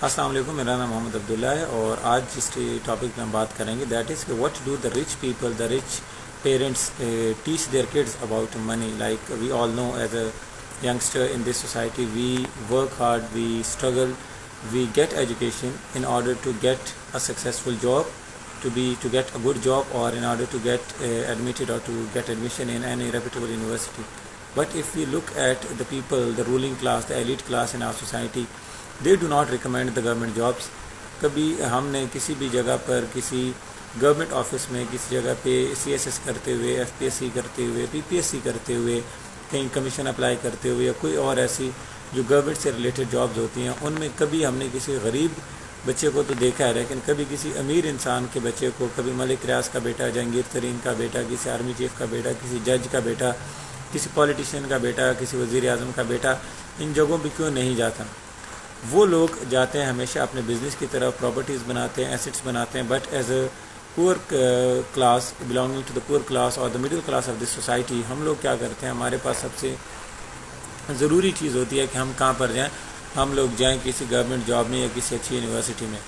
السلام علیکم، میرا نام محمد عبداللہ ہے اور آج جس ٹاپک میں ہم بات کریں گے دیٹ از کہ what do the rich people, the rich parents teach their kids about money. Like we all know as a youngster in this society, we work hard, we struggle, we get education in order to get a successful job, to get a good job, or in order to get admitted or to get admission in any reputable university. But if we look at the people, the ruling class, the elite class in our society, they do not recommend the government jobs. کبھی ہم نے کسی بھی جگہ پر کسی government office میں کسی جگہ پہ سی ایس ایس کرتے ہوئے، ایف پی ایس سی کرتے ہوئے، پی پی ایس سی کرتے ہوئے، کہیں کمیشن اپلائی کرتے ہوئے یا کوئی اور ایسی جو گورنمنٹ سے ریلیٹڈ جابز ہوتی ہیں، ان میں کبھی ہم نے کسی غریب بچے کو تو دیکھا ہے، لیکن کبھی کسی امیر انسان کے بچے کو، کبھی ملک ریاض کا بیٹا، جہانگیر ترین کا بیٹا، کسی آرمی چیف کا بیٹا، کسی جج کا بیٹا، کسی پولیٹیشین کا بیٹا، کسی وزیر اعظم کا بیٹا ان جگہوں پہ کیوں نہیں جاتا؟ وہ لوگ جاتے ہیں ہمیشہ اپنے بزنس کی طرف، پراپرٹیز بناتے ہیں، ایسٹس بناتے ہیں، بٹ ایز اے پور کلاس، بلانگنگ ٹو دا پور کلاس اور the middle class of this society, ہم لوگ کیا کرتے ہیں؟ ہمارے پاس سب سے ضروری چیز ہوتی ہے کہ ہم کہاں پر جائیں؟ ہم لوگ جائیں کسی گورنمنٹ جاب میں یا کسی اچھی یونیورسٹی میں.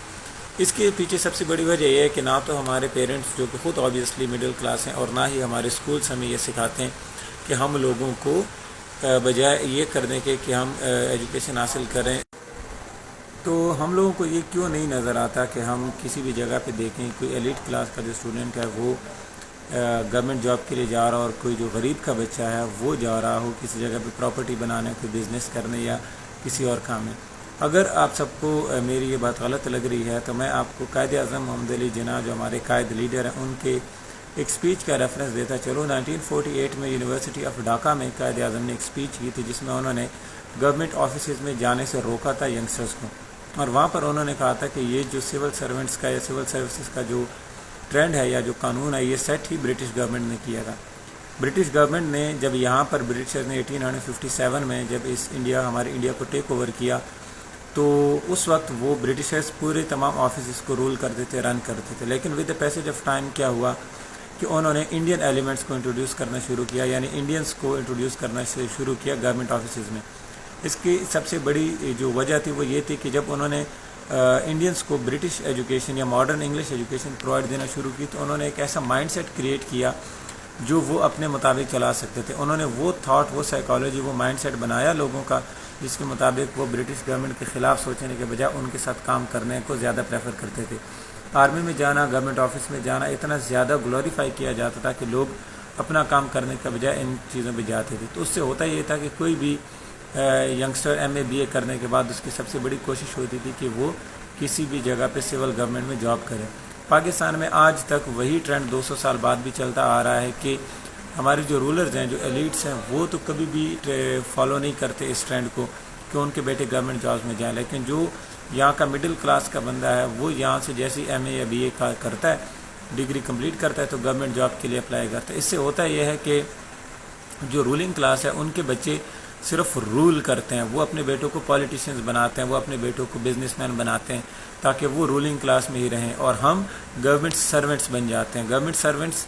اس کے پیچھے سب سے بڑی وجہ یہ ہے کہ نہ تو ہمارے پیرنٹس جو کہ خود آبویسلی مڈل کلاس ہیں، اور نہ ہی ہمارے اسکولس ہمیں یہ سکھاتے ہیں کہ ہم لوگوں کو بجائے یہ کرنے کے کہ ہم ایجوکیشن حاصل کریں، تو ہم لوگوں کو یہ کیوں نہیں نظر آتا کہ ہم کسی بھی جگہ پہ دیکھیں کوئی ایلیٹ کلاس کا جو اسٹوڈنٹ ہے وہ گورنمنٹ جاب کے لیے جا رہا، اور کوئی جو غریب کا بچہ ہے وہ جا رہا ہو کسی جگہ پہ پراپرٹی بنانے، کوئی بزنس کرنے یا کسی اور کام میں. اگر آپ سب کو میری یہ بات غلط لگ رہی ہے تو میں آپ کو قائد اعظم محمد علی جناح جو ہمارے قائد لیڈر ہیں ان کے ایک اسپیچ کا ریفرنس دیتا چلو. 1948 میں یونیورسٹی آف ڈھاکہ میں قائد اعظم نے ایک اسپیچ کی تھی جس میں انہوں نے گورنمنٹ آفیسز میں جانے سے روکا تھا ینگسٹرز کو، اور وہاں پر انہوں نے کہا تھا کہ یہ جو سول سرونٹس کا یا سول سروسز کا جو ٹرینڈ ہے یا جو قانون ہے، یہ سیٹ ہی برٹش گورنمنٹ نے کیا تھا. برٹش گورنمنٹ نے جب یہاں پر برٹشرز نے 1857 میں جب اس انڈیا، ہمارے انڈیا کو ٹیک اوور کیا، تو اس وقت وہ برٹشرز پورے تمام آفیسز کو رول کرتے تھے، رن کرتے تھے. لیکن with the passage of time کیا ہوا کہ انہوں نے انڈین ایلیمنٹس کو انٹروڈیوس کرنا شروع کیا، یعنی انڈینس کو انٹروڈیوس کرنا شروع کیا گورنمنٹ آفیسز میں. اس کی سب سے بڑی جو وجہ تھی وہ یہ تھی کہ جب انہوں نے انڈینس کو برٹش ایجوکیشن یا ماڈرن انگلش ایجوکیشن پرووائڈ دینا شروع کی، تو انہوں نے ایک ایسا مائنڈ سیٹ کریٹ کیا جو وہ اپنے مطابق چلا سکتے تھے. انہوں نے وہ تھاٹ، وہ سائیکالوجی، وہ مائنڈ سیٹ بنایا لوگوں کا جس کے مطابق وہ برٹش گورنمنٹ کے خلاف سوچنے کے بجائے ان کے ساتھ کام کرنے کو زیادہ پریفر کرتے تھے. آرمی میں جانا، گورنمنٹ آفس میں جانا اتنا زیادہ گلوریفائی کیا جاتا تھا کہ لوگ اپنا کام کرنے کے بجائے ان چیزوں پہ جاتے تھے. تو اس سے ہوتا یہ تھا کہ کوئی بھی ینگسٹر ایم اے بی اے کرنے کے بعد اس کی سب سے بڑی کوشش ہوتی تھی کہ وہ کسی بھی جگہ پہ سول گورنمنٹ میں جاب کرے. پاکستان میں آج تک وہی ٹرینڈ 200 سال بعد بھی چلتا آ رہا ہے کہ ہمارے جو رولرز ہیں، جو ایلیٹس ہیں، وہ تو کبھی بھی فالو نہیں کرتے اس ٹرینڈ کو کہ ان کے بیٹے گورنمنٹ جابس میں جائیں. لیکن جو یہاں کا مڈل کلاس کا بندہ ہے وہ یہاں سے جیسے ایم اے یا بی اے کا کرتا ہے، ڈگری کمپلیٹ کرتا ہے، تو گورنمنٹ جاب کے لیے اپلائی کرتا ہے. اس سے ہوتا یہ ہے کہ جو رولنگ کلاس ہے ان کے بچے صرف رول کرتے ہیں، وہ اپنے بیٹوں کو پولیٹیشینز بناتے ہیں، وہ اپنے بیٹوں کو بزنس مین بناتے ہیں تاکہ وہ رولنگ کلاس میں ہی رہیں، اور ہم گورنمنٹ سرونٹس بن جاتے ہیں. گورنمنٹ سرونٹس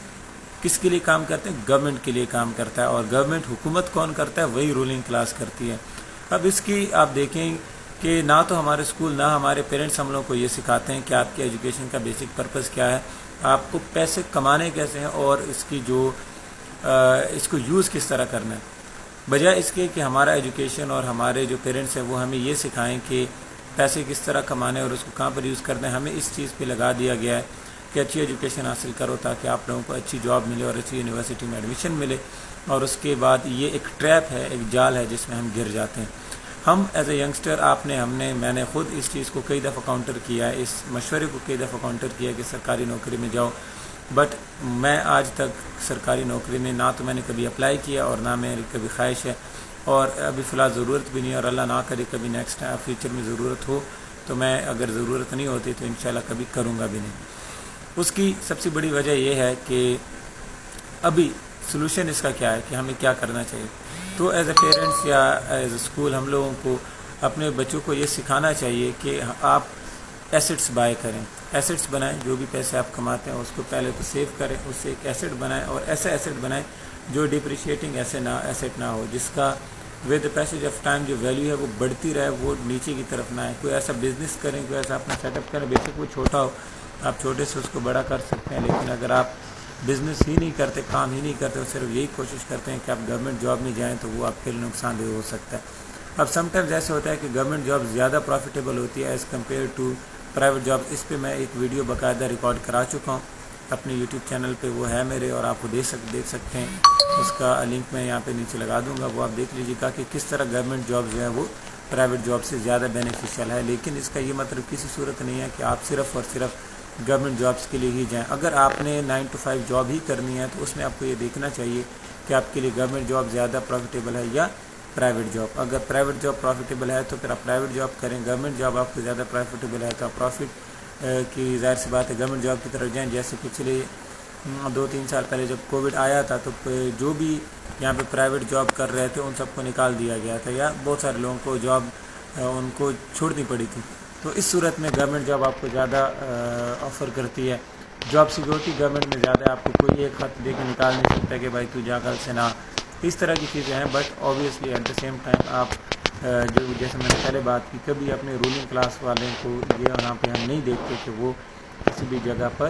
کس کے لیے کام کرتے ہیں؟ گورنمنٹ کے لیے کام کرتا ہے، اور گورنمنٹ حکومت کون کرتا ہے؟ وہی رولنگ کلاس کرتی ہے. اب اس کی آپ دیکھیں کہ نہ تو ہمارے اسکول، نہ ہمارے پیرنٹس ہم لوگوں کو یہ سکھاتے ہیں کہ آپ کی ایجوکیشن کا بیسک پرپز کیا ہے، آپ کو پیسے کمانے کیسے ہیں، اور اس کی جو اس کو یوز کس طرح کرنا ہے. بجائے اس کے کہ ہمارا ایجوکیشن اور ہمارے جو پیرنٹس ہیں وہ ہمیں یہ سکھائیں کہ پیسے کس طرح کمانے اور اس کو کہاں پر یوز کرنا ہے، ہمیں اس چیز پہ لگا دیا گیا ہے کہ اچھی ایجوکیشن حاصل کرو تاکہ آپ لوگوں کو اچھی جاب ملے اور اچھی یونیورسٹی میں ایڈمیشن ملے. اور اس کے بعد یہ ایک ٹریپ ہے، ایک جال ہے جس میں ہم گر جاتے ہیں. ہم ایز اے ینگسٹر، میں نے خود اس چیز کو کئی دفعہ کاؤنٹر کیا ہے، اس مشورے کو کئی دفعہ کاؤنٹر کیا ہے کہ سرکاری نوکری میں جاؤ، بٹ میں آج تک سرکاری نوکری میں نہ تو میں نے کبھی اپلائی کیا اور نہ میری کبھی خواہش ہے، اور ابھی فی الحال ضرورت بھی نہیں ہے، اور اللہ نہ کرے کبھی نیکسٹ فیوچر میں ضرورت ہو تو میں، اگر ضرورت نہیں ہوتی تو انشاءاللہ کبھی کروں گا بھی نہیں. اس کی سب سے بڑی وجہ یہ ہے کہ ابھی سلوشن اس کا کیا ہے کہ ہمیں کیا کرنا چاہیے. تو ایز اے پیرنٹس یا ایز اے اسکول ہم لوگوں کو اپنے بچوں کو یہ سکھانا چاہیے کہ آپ ایسٹس بائی کریں، ایسٹس بنائیں. جو بھی پیسے آپ کماتے ہیں اس کو پہلے تو سیو کریں، اس سے ایک ایسٹ بنائیں، اور ایسا ایسٹ بنائیں جو ڈپریشیٹنگ ایسٹ نہ ہو، جس کا ود پیسج آف ٹائم جو ویلیو ہے وہ بڑھتی رہے، وہ نیچے کی طرف نہ آئے. کوئی ایسا بزنس کریں، کوئی ایسا اپنا سیٹ اپ کریں، بے شک وہ چھوٹا ہو، آپ چھوٹے سے اس کو بڑا کر سکتے ہیں، لیکن اگر آپ بزنس ہی نہیں کرتے، کام ہی نہیں کرتے، اور صرف یہی کوشش کرتے ہیں کہ آپ گورنمنٹ جاب میں جائیں، تو وہ آپ کے لیے نقصان دہ ہو سکتا ہے. اب سم ٹائمز ایسے ہوتا ہے کہ گورنمنٹ جاب زیادہ پروفیٹیبل ہوتی ہے as compare to private job. اس پہ میں ایک ویڈیو باقاعدہ ریکارڈ کرا چکا ہوں اپنے یوٹیوب چینل پہ، وہ ہے میرے، اور آپ وہ دیکھ سکتے ہیں. اس کا لنک میں یہاں پہ نیچے لگا دوں گا، وہ آپ دیکھ لیجیے گا کہ کس طرح گورنمنٹ جاب جو ہے وہ پرائیویٹ جاب سے زیادہ بینیفیشیل ہے. لیکن اس کا یہ مطلب کسی صورت نہیں ہے کہ آپ صرف اور صرف گورنمنٹ جابس کے لیے ہی جائیں. اگر آپ نے 9 to 5 جاب ہی کرنی ہے تو اس میں آپ کو یہ دیکھنا چاہیے کہ آپ کے لیے گورنمنٹ جاب زیادہ پروفیٹیبل ہے یا پرائیویٹ جاب. اگر پرائیویٹ جاب پروفیٹیبل ہے تو پھر آپ پرائیویٹ جاب کریں. گورنمنٹ جاب آپ کو زیادہ پروفیٹیبل ہے تو آپ پروفٹ کی ظاہر سی بات ہے گورنمنٹ جاب کی طرف جائیں. جیسے پچھلے 2-3 سال پہلے جب کووڈ آیا تھا تو جو بھی یہاں پہ پرائیویٹ جاب کر رہے تھے ان سب کو نکال دیا گیا تھا، یا بہت سارے لوگوں کو جاب ان کو چھوڑنی پڑی تھی. تو اس صورت میں گورنمنٹ جاب آپ کو زیادہ آفر کرتی ہے. جاب سیکورٹی گورنمنٹ میں زیادہ ہے، آپ کو کوئی ایک خط دے کے نکال نہیں سکتا کہ بھائی تو جا کل سے نہ. اس طرح کی چیزیں ہیں، but obviously at the same time آپ جو جیسے میں نے پہلے بات کی، کبھی اپنے رولنگ کلاس والے کو یہ یہاں پہ ہم نہیں دیکھتے کہ وہ کسی بھی جگہ پر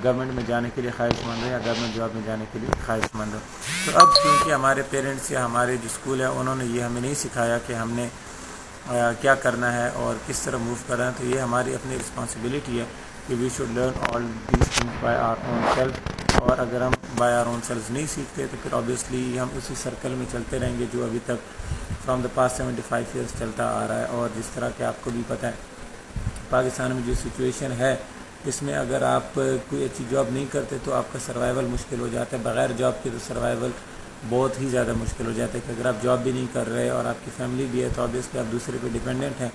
گورنمنٹ میں جانے کے لیے خواہش مند ہو یا گورنمنٹ جاب میں جانے کے لیے خواہش مند ہو. تو اب کیونکہ ہمارے پیرنٹس یا ہمارے جو اسکول ہے انہوں نے یہ ہمیں نہیں سکھایا کہ ہم نے کیا کرنا ہے اور کس طرح موو کرنا ہے، تو یہ ہماری اپنی رسپانسبلٹی ہے کہ we should learn all these things by our own self. اور اگر ہم بائی آر اون سیلف نہیں سیکھتے تو پھر اوبیسلی ہم اسی سرکل میں چلتے رہیں گے جو ابھی تک فرام دا پاسٹ 75 ایئرس چلتا آ رہا ہے. اور جس طرح کہ آپ کو بھی پتہ ہے پاکستان میں جو سچویشن ہے اس میں اگر آپ کوئی اچھی جاب نہیں کرتے تو آپ کا سروائیول مشکل ہو جاتا ہے. بغیر جاب کے تو سروائیول بہت ہی زیادہ مشکل ہو جاتا ہے کہ اگر آپ جاب بھی نہیں کر رہے اور آپ کی فیملی بھی ہے تو obviously آپ دوسرے پہ ڈیپینڈنٹ ہیں.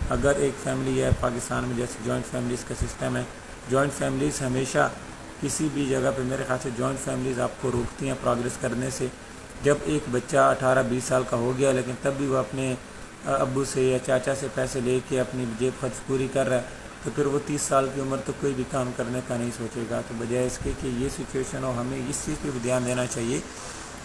اگر ایک فیملی ہے پاکستان میں جیسے جوائنٹ فیملیز کا سسٹم ہے، جوائنٹ فیملیز ہمیشہ کسی بھی جگہ پہ میرے خیال سے جوائنٹ فیملیز آپ کو روکتی ہیں پروگریس کرنے سے. جب ایک بچہ 18-20 سال کا ہو گیا لیکن تب بھی وہ اپنے ابو سے یا چاچا سے پیسے لے کے اپنی جیب خرچ پوری کر رہا ہے تو پھر وہ 30 سال کی عمر تک کوئی بھی کام کرنے کا نہیں سوچے گا. تو بجائے اس کے کہ یہ سچویشن ہو، ہمیں اس چیز پہ بھی دھیان دینا چاہیے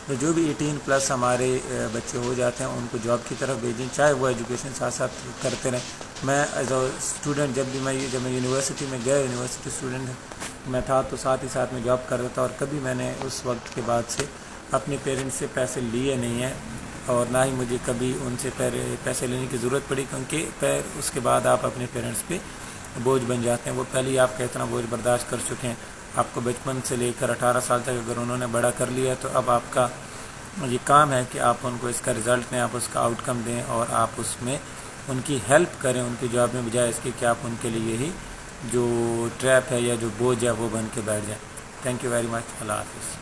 تو جو بھی 18+ ہمارے بچے ہو جاتے ہیں ان کو جاب کی طرف بھیجیں، چاہے وہ ایجوکیشن ساتھ ساتھ کرتے رہیں. میں ایز اے اسٹوڈنٹ جب میں یونیورسٹی میں گیا، یونیورسٹی اسٹوڈنٹ میں تھا تو ساتھ ہی ساتھ میں جاب کر رہا تھا، اور کبھی میں نے اس وقت کے بعد سے اپنے پیرنٹس سے پیسے لیے نہیں ہیں اور نہ ہی مجھے کبھی ان سے پیسے لینے کی ضرورت پڑی، کیونکہ اس کے بعد آپ اپنے پیرنٹس پہ بوجھ بن جاتے ہیں. وہ پہلے ہی آپ کا اتنا بوجھ برداشت کر چکے ہیں، آپ کو بچپن سے لے کر 18 سال تک اگر انہوں نے بڑا کر لیا تو اب آپ کا یہ کام ہے کہ آپ ان کو اس کا رزلٹ دیں، آپ اس کا آؤٹ کم دیں اور آپ اس میں ان کی ہیلپ کریں ان کی جاب میں، بجائے اس کے کہ آپ ان کے لیے یہی جو ٹریپ ہے یا جو بوجھ ہے وہ بن کے بیٹھ جائیں. Thank you very much. اللہ حافظ.